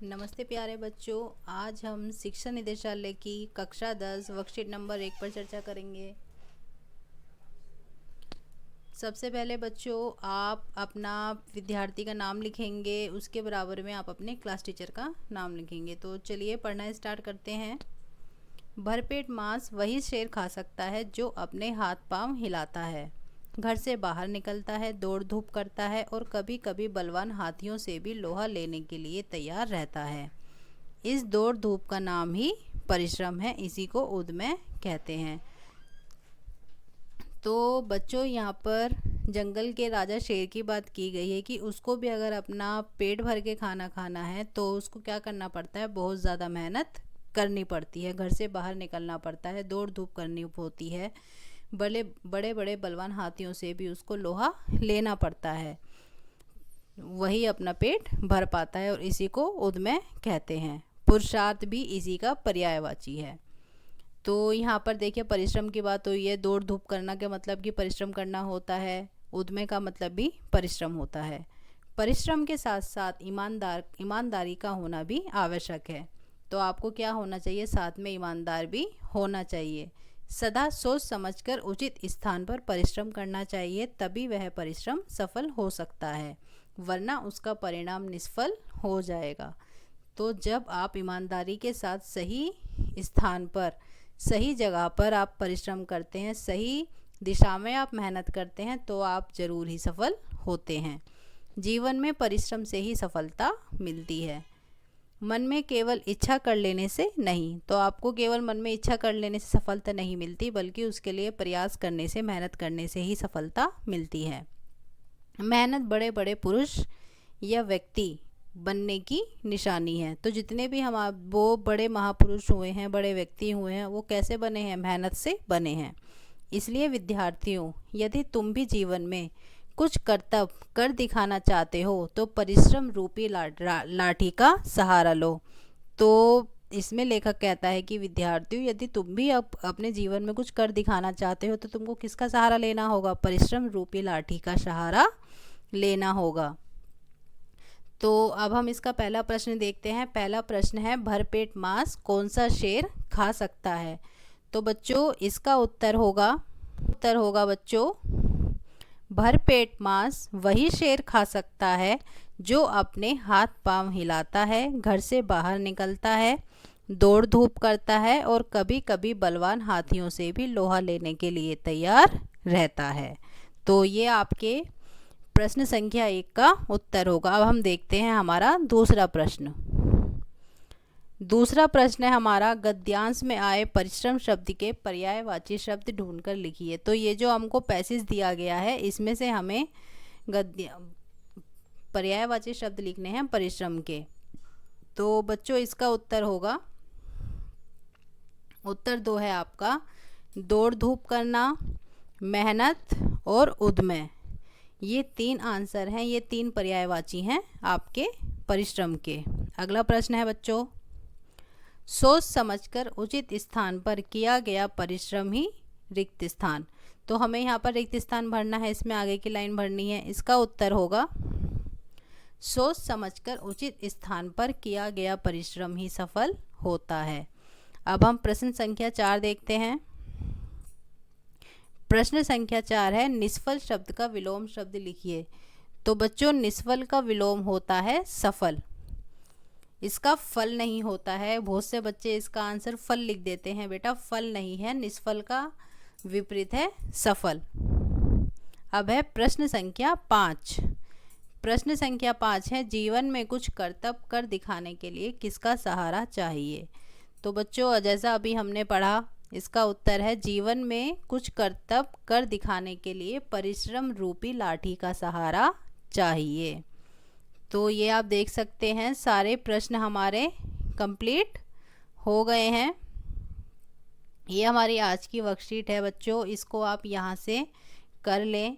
नमस्ते प्यारे बच्चों, आज हम शिक्षा निदेशालय की कक्षा 10 वर्कशीट नंबर 1 पर चर्चा करेंगे। सबसे पहले बच्चों आप अपना विद्यार्थी का नाम लिखेंगे, उसके बराबर में आप अपने क्लास टीचर का नाम लिखेंगे। तो चलिए पढ़ना स्टार्ट करते हैं। भरपेट मांस वही शेर खा सकता है जो अपने हाथ पांव हिलाता है, घर से बाहर निकलता है, दौड़ धूप करता है और कभी कभी बलवान हाथियों से भी लोहा लेने के लिए तैयार रहता है। इस दौड़ धूप का नाम ही परिश्रम है, इसी को उद्यम कहते हैं। तो बच्चों यहाँ पर जंगल के राजा शेर की बात की गई है कि उसको भी अगर अपना पेट भर के खाना खाना है तो उसको क्या करना पड़ता है, बहुत ज़्यादा मेहनत करनी पड़ती है, घर से बाहर निकलना पड़ता है, दौड़ धूप करनी होती है, बड़े बड़े बलवान हाथियों से भी उसको लोहा लेना पड़ता है, वही अपना पेट भर पाता है और इसी को उद्यम कहते हैं। पुरुषार्थ भी इसी का पर्यायवाची है। तो यहाँ पर देखिए परिश्रम की बात हुई है। दौड़ धूप करना के मतलब कि परिश्रम करना होता है, उद्यम का मतलब भी परिश्रम होता है। परिश्रम के साथ साथ ईमानदारी का होना भी आवश्यक है। तो आपको क्या होना चाहिए, साथ में ईमानदार भी होना चाहिए। सदा सोच समझकर उचित स्थान पर परिश्रम करना चाहिए, तभी वह परिश्रम सफल हो सकता है, वरना उसका परिणाम निष्फल हो जाएगा। तो जब आप ईमानदारी के साथ सही स्थान पर, सही जगह पर आप परिश्रम करते हैं, सही दिशा में आप मेहनत करते हैं, तो आप ज़रूर ही सफल होते हैं। जीवन में परिश्रम से ही सफलता मिलती है, मन में केवल इच्छा कर लेने से नहीं। तो आपको केवल मन में इच्छा कर लेने से सफलता नहीं मिलती, बल्कि उसके लिए प्रयास करने से, मेहनत करने से ही सफलता मिलती है। मेहनत बड़े बड़े पुरुष या व्यक्ति बनने की निशानी है। तो जितने भी वो बड़े महापुरुष हुए हैं, बड़े व्यक्ति हुए हैं, वो कैसे बने हैं, मेहनत से बने हैं। इसलिए विद्यार्थियों, यदि तुम भी जीवन में कुछ कर्तव्य कर दिखाना चाहते हो तो परिश्रम रूपी लाठी का सहारा लो। तो इसमें लेखक कहता है कि विद्यार्थियों, यदि तुम भी अपने जीवन में कुछ कर दिखाना चाहते हो तो तुमको किसका सहारा लेना होगा, परिश्रम रूपी लाठी का सहारा लेना होगा। तो अब हम इसका पहला प्रश्न देखते हैं। पहला प्रश्न है, भरपेट मांस कौन सा शेर खा सकता है? तो बच्चों इसका उत्तर होगा बच्चों, भरपेट मांस वही शेर खा सकता है जो अपने हाथ पांव हिलाता है, घर से बाहर निकलता है, दौड़ धूप करता है और कभी कभी बलवान हाथियों से भी लोहा लेने के लिए तैयार रहता है। तो ये आपके प्रश्न संख्या 1 का उत्तर होगा। अब हम देखते हैं हमारा दूसरा प्रश्न। दूसरा प्रश्न है हमारा, गद्यांश में आए परिश्रम शब्द के पर्यायवाची शब्द ढूंढकर लिखिए। तो ये जो हमको पैसेज दिया गया है, इसमें से हमें पर्यायवाची शब्द लिखने हैं परिश्रम के। तो बच्चों इसका उत्तर होगा, उत्तर 2 है आपका, दौड़ धूप करना, मेहनत और उद्यम। ये 3 आंसर हैं, ये 3 पर्यायवाची हैं आपके परिश्रम के। अगला प्रश्न है बच्चों, सोच समझकर उचित स्थान पर किया गया परिश्रम ही रिक्त स्थान। तो हमें यहाँ पर रिक्त स्थान भरना है, इसमें आगे की लाइन भरनी है। इसका उत्तर होगा, सोच समझकर उचित स्थान पर किया गया परिश्रम ही सफल होता है। अब हम प्रश्न संख्या 4 देखते हैं। प्रश्न संख्या 4 है, निष्फल शब्द का विलोम शब्द लिखिए। तो बच्चों निष्फल का विलोम होता है सफल, इसका फल नहीं होता है। बहुत से बच्चे इसका आंसर फल लिख देते हैं, बेटा फल नहीं है, निष्फल का विपरीत है सफल। अब है प्रश्न संख्या 5। प्रश्न संख्या 5 है, जीवन में कुछ कर्तव्य कर दिखाने के लिए किसका सहारा चाहिए? तो बच्चों जैसा अभी हमने पढ़ा, इसका उत्तर है, जीवन में कुछ कर्तव्य कर दिखाने के लिए परिश्रम रूपी लाठी का सहारा चाहिए। तो ये आप देख सकते हैं सारे प्रश्न हमारे कंप्लीट हो गए हैं। ये हमारी आज की वर्कशीट है बच्चों, इसको आप यहाँ से कर लें।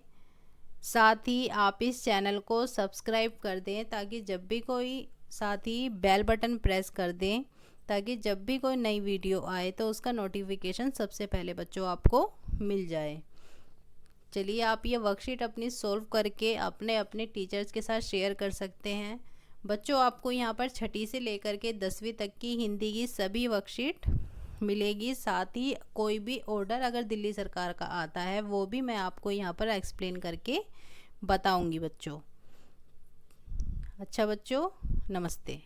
साथ ही आप इस चैनल को सब्सक्राइब कर दें, ताकि जब भी कोई, साथ ही बेल बटन प्रेस कर दें, ताकि जब भी कोई नई वीडियो आए तो उसका नोटिफिकेशन सबसे पहले बच्चों आपको मिल जाए। चलिए आप ये वर्कशीट अपनी सॉल्व करके अपने अपने टीचर्स के साथ शेयर कर सकते हैं। बच्चों आपको यहाँ पर छठी से लेकर के 10वीं तक की हिंदी की सभी वर्कशीट मिलेगी, साथ ही कोई भी ऑर्डर अगर दिल्ली सरकार का आता है वो भी मैं आपको यहाँ पर एक्सप्लेन करके बताऊंगी बच्चों। अच्छा बच्चों, नमस्ते।